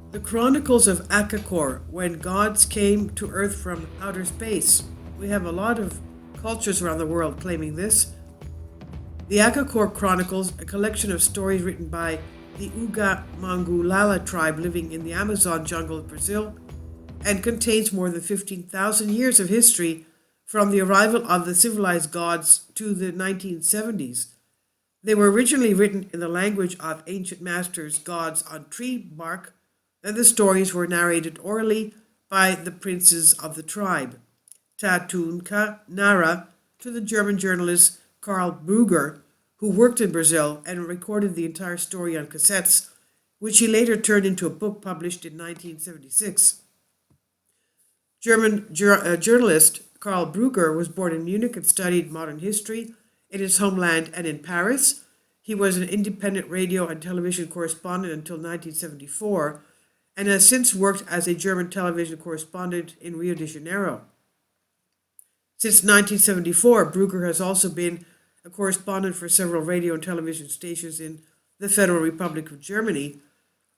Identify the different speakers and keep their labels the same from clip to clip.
Speaker 1: The Chronicles of Akakor, when gods came to Earth from outer space. We have a lot of cultures around the world claiming this. The Akakor Chronicles, a collection of stories written by the Uga Mangulala tribe living in the Amazon jungle of Brazil, and contains more than 15,000 years of history from the arrival of the civilized gods to the 1970s. They were originally written in the language of ancient masters, gods on tree bark, and the stories were narrated orally by the princes of the tribe. Tatunka Nara to the German journalist Karl Brugger, who worked in Brazil and recorded the entire story on cassettes, which he later turned into a book published in 1976. German journalist Karl Brugger was born in Munich and studied modern history in his homeland and in Paris. He was an independent radio and television correspondent until 1974 and has since worked as a German television correspondent in Rio de Janeiro. Since 1974, Brugger has also been a correspondent for several radio and television stations in the Federal Republic of Germany.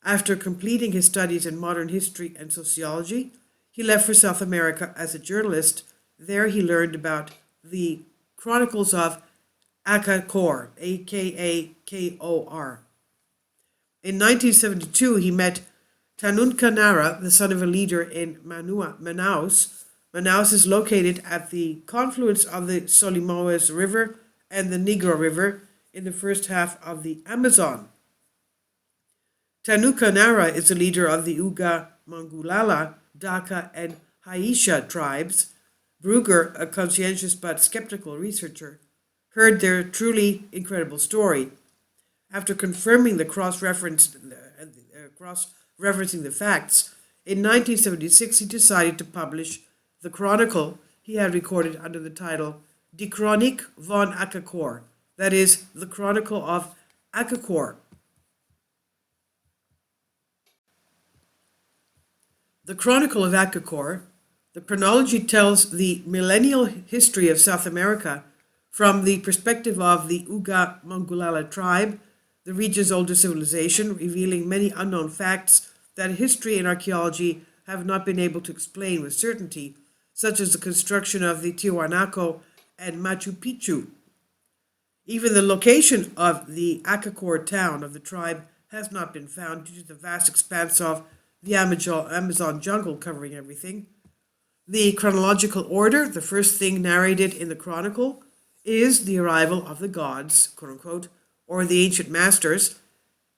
Speaker 1: After completing his studies in modern history and sociology, he left for South America as a journalist. There he learned about the Chronicles of Akakor, Akakor. In 1972, he met Tanunka Nara, the son of a leader in Manaus. Manaus is located at the confluence of the Solimões River and the Negro River in the first half of the Amazon. Tanunka Nara is the leader of the Uga Mangulala, Daka, and Haisha tribes. Brugger, a conscientious but skeptical researcher, heard their truly incredible story. After confirming the cross-referencing the facts, in 1976 he decided to publish the chronicle he had recorded under the title Die Chronik von Akakor, that is, the Chronicle of Akakor. The Chronicle of Akakor, the chronology tells the millennial history of South America from the perspective of the Uga Mangulala tribe, the region's oldest civilization, revealing many unknown facts that history and archaeology have not been able to explain with certainty, such as the construction of the Tiwanaku and Machu Picchu. Even the location of the Akakor town of the tribe has not been found due to the vast expanse of the Amazon jungle covering everything. The chronological order, the first thing narrated in the chronicle, is the arrival of the gods, quote unquote, or the ancient masters,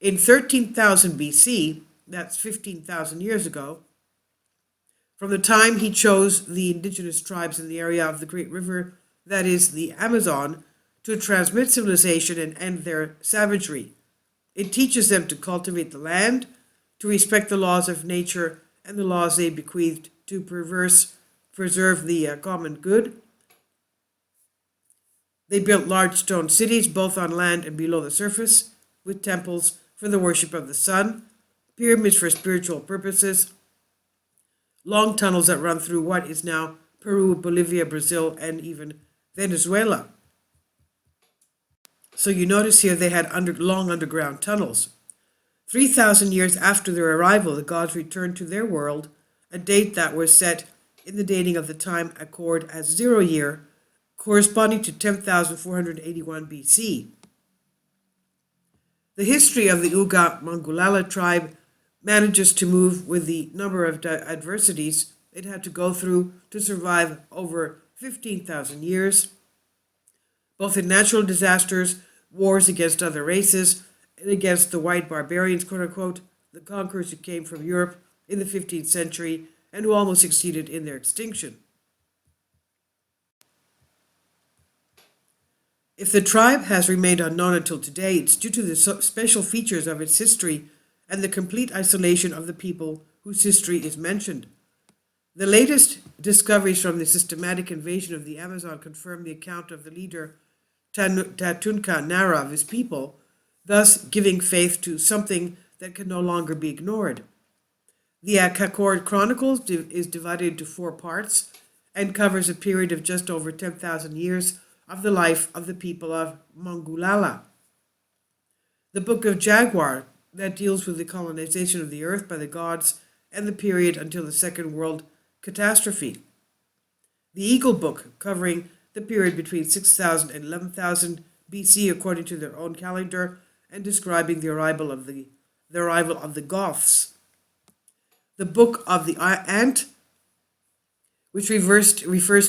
Speaker 1: in 13,000 BC, that's 15,000 years ago, from the time he chose the indigenous tribes in the area of the great river, that is the Amazon, to transmit civilization and end their savagery. It teaches them to cultivate the land, to respect the laws of nature and the laws they bequeathed to preserve the common good. They built large stone cities, both on land and below the surface, with temples for the worship of the sun, pyramids for spiritual purposes, long tunnels that run through what is now Peru, Bolivia, Brazil, and even Venezuela. So you notice here they had long underground tunnels. 3,000 years after their arrival, the gods returned to their world, a date that was set in the dating of the time accord as 0 year, corresponding to 10,481 BC. The history of the Uga Mangulala tribe manages to move with the number of adversities it had to go through to survive over 15,000 years, both in natural disasters, wars against other races, and against the white barbarians, quote unquote, the conquerors who came from Europe in the 15th century and who almost succeeded in their extinction. If the tribe has remained unknown until today, it's due to the special features of its history and the complete isolation of the people whose history is mentioned. The latest discoveries from the systematic invasion of the Amazon confirm the account of the leader Tatunka Nara of his people, thus giving faith to something that can no longer be ignored. The Akakor Chronicles is divided into 4 parts and covers a period of just over 10,000 years of the life of the people of Mangulala. The Book of Jaguar that deals with the colonization of the earth by the gods and the period until the Second World Catastrophe. The Eagle Book, covering the period between 6000 and 11,000 BC according to their own calendar, and describing the arrival of the Goths. The Book of the Ant, which refers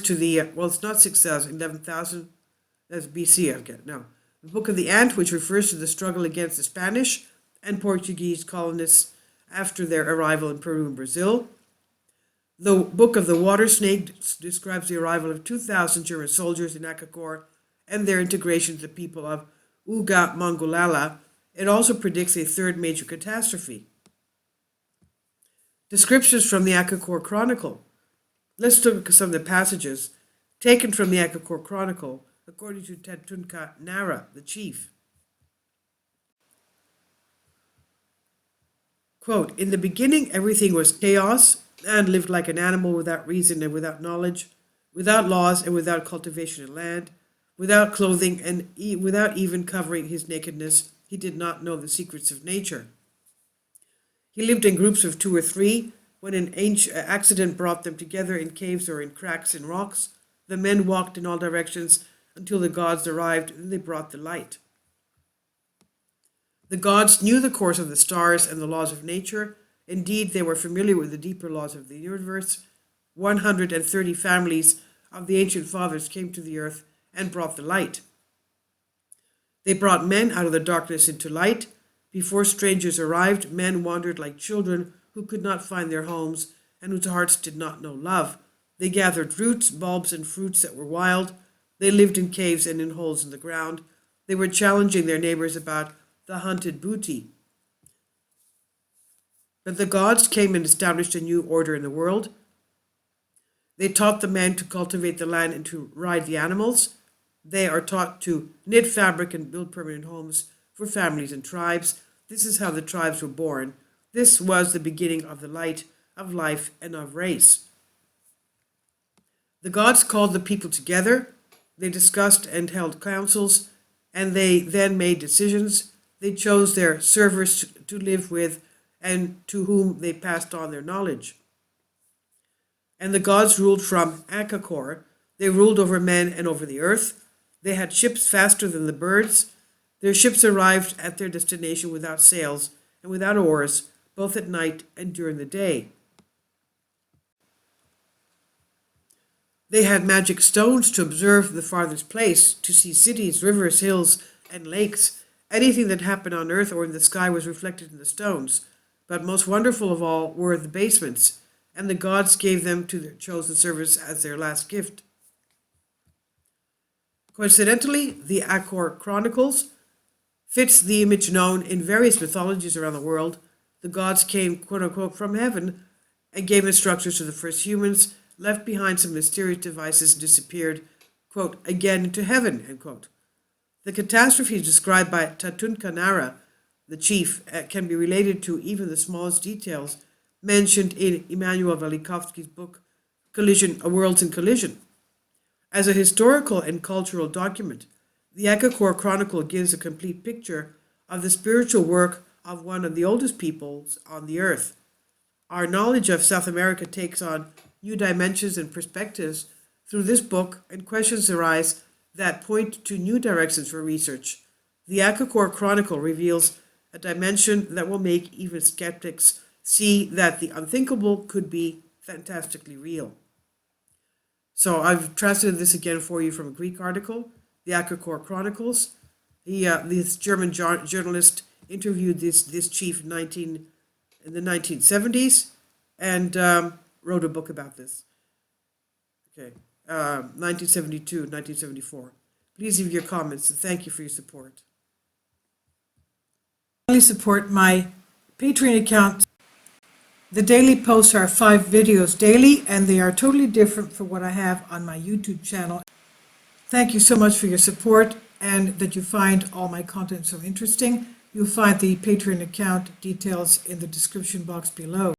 Speaker 1: to the, it's not 6,000, 11,000, that's BC, I get no. The Book of the Ant, which refers to the struggle against the Spanish and Portuguese colonists after their arrival in Peru and Brazil. The Book of the Water Snake describes the arrival of 2,000 German soldiers in Akakor and their integration to the people of Uga Mangulala. It also predicts a third major catastrophe. Descriptions from the Akakor Chronicle. Let's look at some of the passages taken from the Akakor Chronicle, according to Tatunka Nara, the chief. Quote, "In the beginning, everything was chaos and lived like an animal without reason and without knowledge, without laws and without cultivation of land, without clothing and without even covering his nakedness. He did not know the secrets of nature. He lived in groups of 2 or 3. When an accident brought them together in caves or in cracks in rocks, the men walked in all directions until the gods arrived, and they brought the light. The gods knew the course of the stars and the laws of nature. Indeed, they were familiar with the deeper laws of the universe. 130 families of the ancient fathers came to the earth and brought the light. They brought men out of the darkness into light. Before strangers arrived, men wandered like children who could not find their homes and whose hearts did not know love. They gathered roots, bulbs, and fruits that were wild. They lived in caves and in holes in the ground. They were challenging their neighbors about the hunted booty. But the gods came and established a new order in the world. They taught the men to cultivate the land and to ride the animals. They are taught to knit fabric and build permanent homes for families and tribes. This is how the tribes were born. This was the beginning of the light, of life, and of race. The gods called the people together. They discussed and held councils, and they then made decisions. They chose their servers to live with and to whom they passed on their knowledge. And the gods ruled from Akakor. They ruled over men and over the earth. They had ships faster than the birds. Their ships arrived at their destination without sails and without oars, both at night and during the day. They had magic stones to observe the farthest place, to see cities, rivers, hills, and lakes. Anything that happened on earth or in the sky was reflected in the stones. But most wonderful of all were the basements, and the gods gave them to their chosen servants as their last gift. Coincidentally, the Akakor Chronicles fits the image known in various mythologies around the world. The gods came, quote-unquote, from heaven and gave instructions to the first humans, left behind some mysterious devices, and disappeared, quote, again into heaven, end quote. The catastrophe described by Tatunka Nara, the chief, can be related to even the smallest details mentioned in Immanuel Velikovsky's book, Worlds in Collision. As a historical and cultural document, the Akakor Chronicle gives a complete picture of the spiritual work of one of the oldest peoples on the earth. Our knowledge of South America takes on new dimensions and perspectives through this book, and questions arise that point to new directions for research. The Akakor Chronicle reveals a dimension that will make even skeptics see that the unthinkable could be fantastically real. So I've translated this again for you from a Greek article, the Akakor Chronicles. This German journalist interviewed this chief in the 1970s and wrote a book about this. 1972, 1974. Please leave your comments, and thank you for your support. Please support my Patreon account. The daily posts are 5 videos daily, and they are totally different from what I have on my YouTube channel. Thank you so much for your support and that you find all my content so interesting. You'll find the Patreon account details in the description box below.